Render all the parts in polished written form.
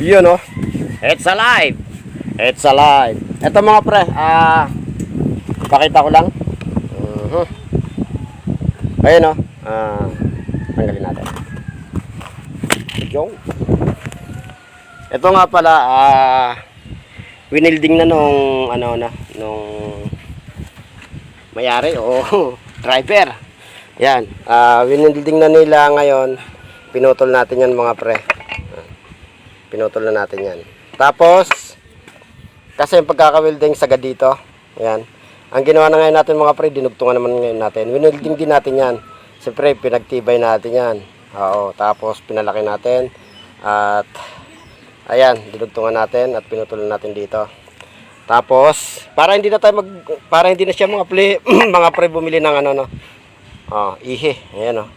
Yun oh. It's alive. It's alive. Ito mga pre, pakita ko lang. Ayun oh. Tanggalin natin. Yung. Ito nga pala, winilding na nung mayari o driver. Yan, winilding na nila ngayon. Pinutol natin yan mga pre. Pinutol na natin yan. Tapos, kasi yung pagkaka-welding sagad dito. Yan. Ang ginawa na ngayon natin mga pre, dinugtungan naman ngayon natin. Winilding din natin yan. Siyempre, pinagtibay natin yan. Oo, tapos pinalaki natin. At, ayan, dinugtungan natin at pinutulan natin dito. Tapos, para hindi na siya mga pre, mga pre bumili ng ihe. Ayan oh.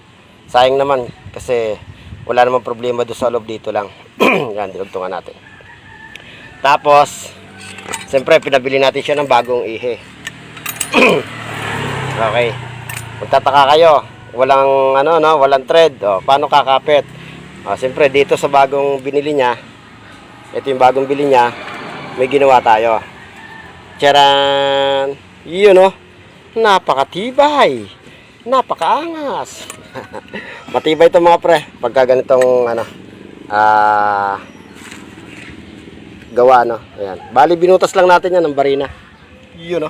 Sayang naman kasi wala namang problema doon sa loob, dito lang. Yan, dinugtungan natin. Tapos, siyempre pinabili natin siya ng bagong ihe. Okay. Magtataka kayo, walang thread. Paano kakapit? Siyempre dito sa bagong binili niya, ito yung bagong bili niya, may ginawa tayo. Tcharan! Yun oh. Napakatibay. Napakaangas. Matibay ito mga pre pagka ganitong gawa ayan. Bali binutas lang natin yan ng barina. Yun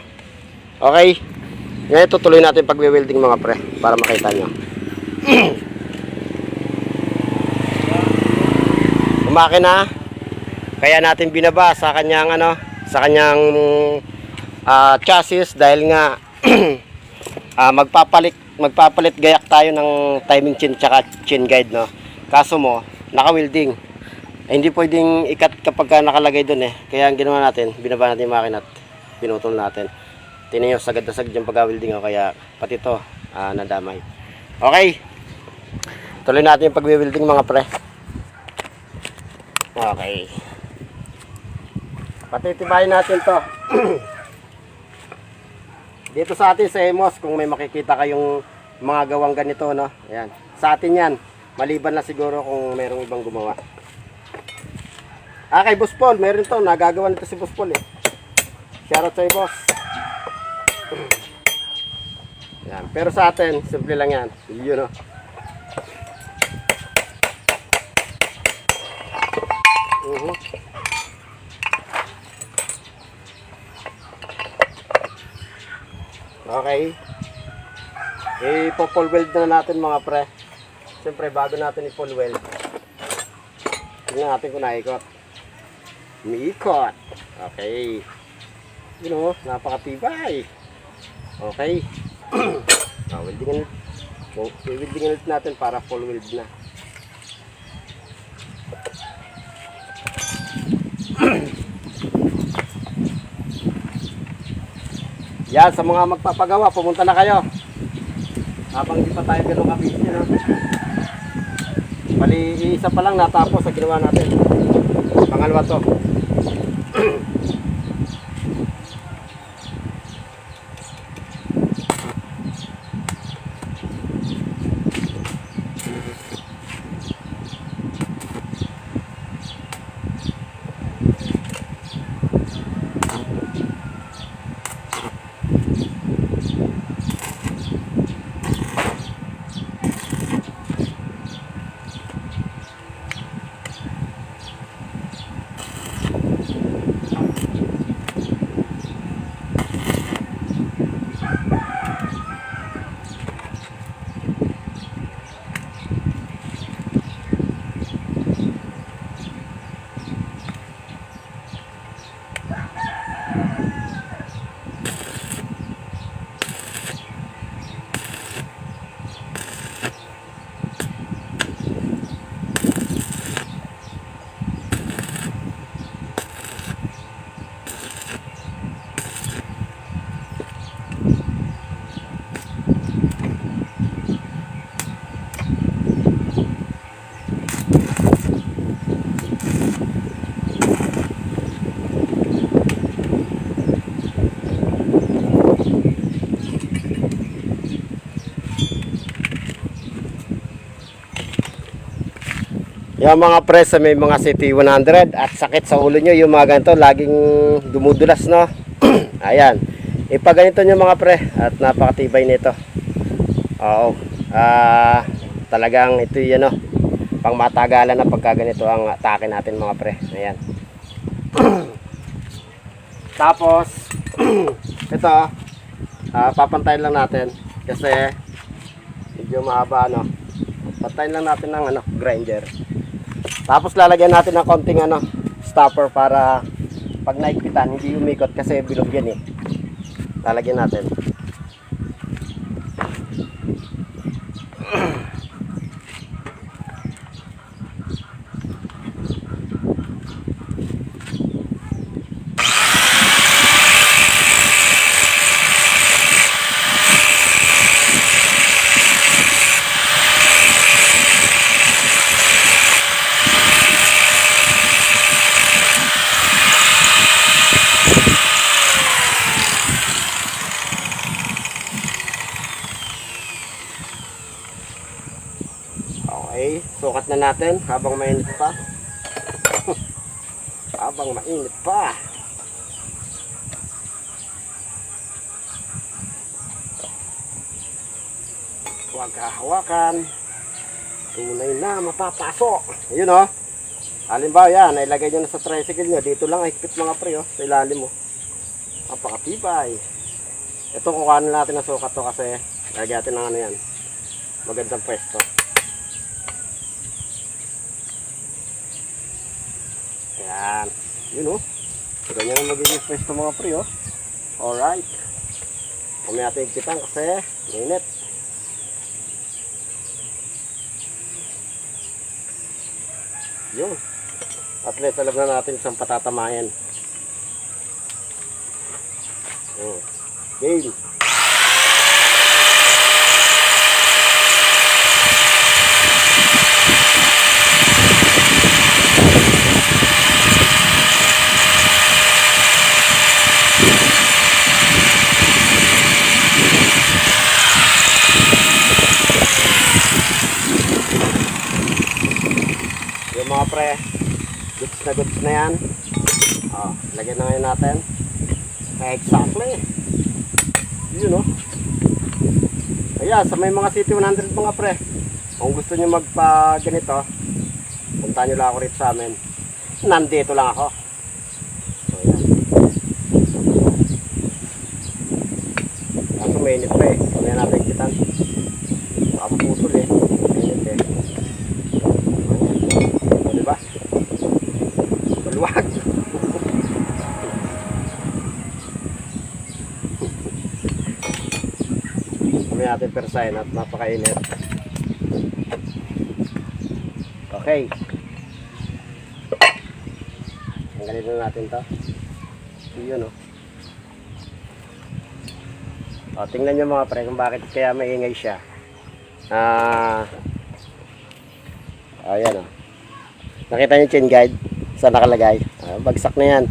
Okay. Ngayon tutuloy natin pagwe-welding mga pre para makita nyo. Makina kaya natin binaba sa kanyang chassis dahil nga magpapalit gayak tayo ng timing chain tsaka chain guide kaso mo naka-welding hindi pwedeng ikat kapag nakalagay doon kaya ang ginawa natin, binaba natin yung makina at pinutol natin. Tingnan nyo, sagad na sagad yung pag-welding kaya pati ito nadamay. Okay, tuloy natin yung pag-welding mga pre. Okay, patitibayin natin to. Dito sa atin sa Emos, kung may makikita kayong mga gawang ganito ayan, sa atin yan, maliban na siguro kung mayroong ibang gumawa. Kay Boss Paul, meron to, nagagawa nito si Boss Paul Shoutout sa boss. Yan, pero sa atin, simple lang yan. Yun Okay. I-full weld na natin mga pre. Siyempre bago natin i-full weld, tingnan natin kung naikot. Umiikot. Okay. Napakatibay. Okay. Welding ulit natin para full weld na. Yan, sa mga magpapagawa, pumunta na kayo. Habang di pa tayo ganun kabisi Bali, isa pa lang natapos sa ginawa natin. Pangalawa to. Yung mga pre sa may mga City 100 at sakit sa ulo nyo, yung mga ganito, laging dumudulas, no? Ayan. Ipaganito nyo mga pre at napakatibay nito. Oo. Talagang ito yan, no? Pang matagalan na pagka ganito ang atake natin mga pre. Ayan. Tapos, ito, papantayin lang natin kasi medyo mahaba, no? Pantayin lang natin ng grinder. Tapos lalagyan natin ng konting stopper para pag naigpitan hindi umikot kasi bilog yan eh. Lalagyan natin. Okay, sukat na natin habang mainit pa. Habang mainit pa. Huwag hahawakan. Tunay na mapapasok. Ayun o. Halimbawa yan, ilagay nyo na sa tricycle nyo. Dito lang higpit mga pre sa ilalim mo. Napakatibay. Ito kukuhanin natin ang sukat to kasi lagyan natin ng yan. Magandang pwesto. Ayan. Yun o. Ganyan ang magiging pwesto mga pre o. Alright. Kami natin higpitan kasi mainit. Yun. At least alam na natin isang patatamayan. Game. Yung mga pre, goods na yan. Lagyan na ngayon natin. Exactly. Yun o. Ayan, sa may mga City 100 mga pre, kung gusto nyo magpa ganito, punta nyo lang ako rito sa amin. Nandito lang ako. So ayan. Kaso mainit pa eh. Kaya natin kitan. Makaputol eh. Mainit eh. O diba? Maluwag. Kami natin persahin at napakainit. Okay. Tanggalin na natin to. Yun o. Tingnan nyo mga pre kung bakit kaya maingay siya. Ayan o. Nakita nyo yung chain guide? Saan nakalagay? Bagsak na yan.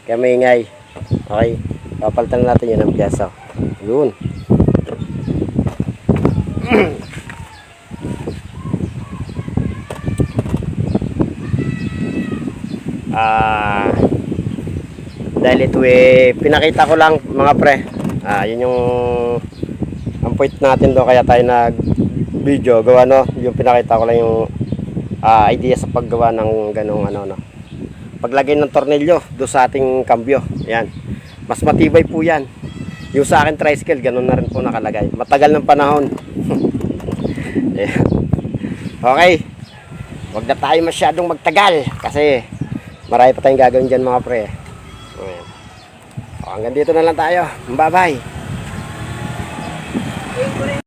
Kaya maingay. Okay. Papalitan na natin yun ng piyasa. Yun. Dahil ito pinakita ko lang mga pre. Yun yung ang point natin do kaya tayo nag video gawa no. Yung pinakita ko lang yung idea sa paggawa ng ganong paglagay ng tornilyo do sa ating kambyo. Yan. Mas matibay po yan. Yung sa akin tricycle ganun na rin po nakalagay. Matagal ng panahon. Okay. Huwag na tayo masyadong magtagal kasi marami pa tayong gagawin dyan mga pre. Hanggang dito na lang tayo. Bye bye.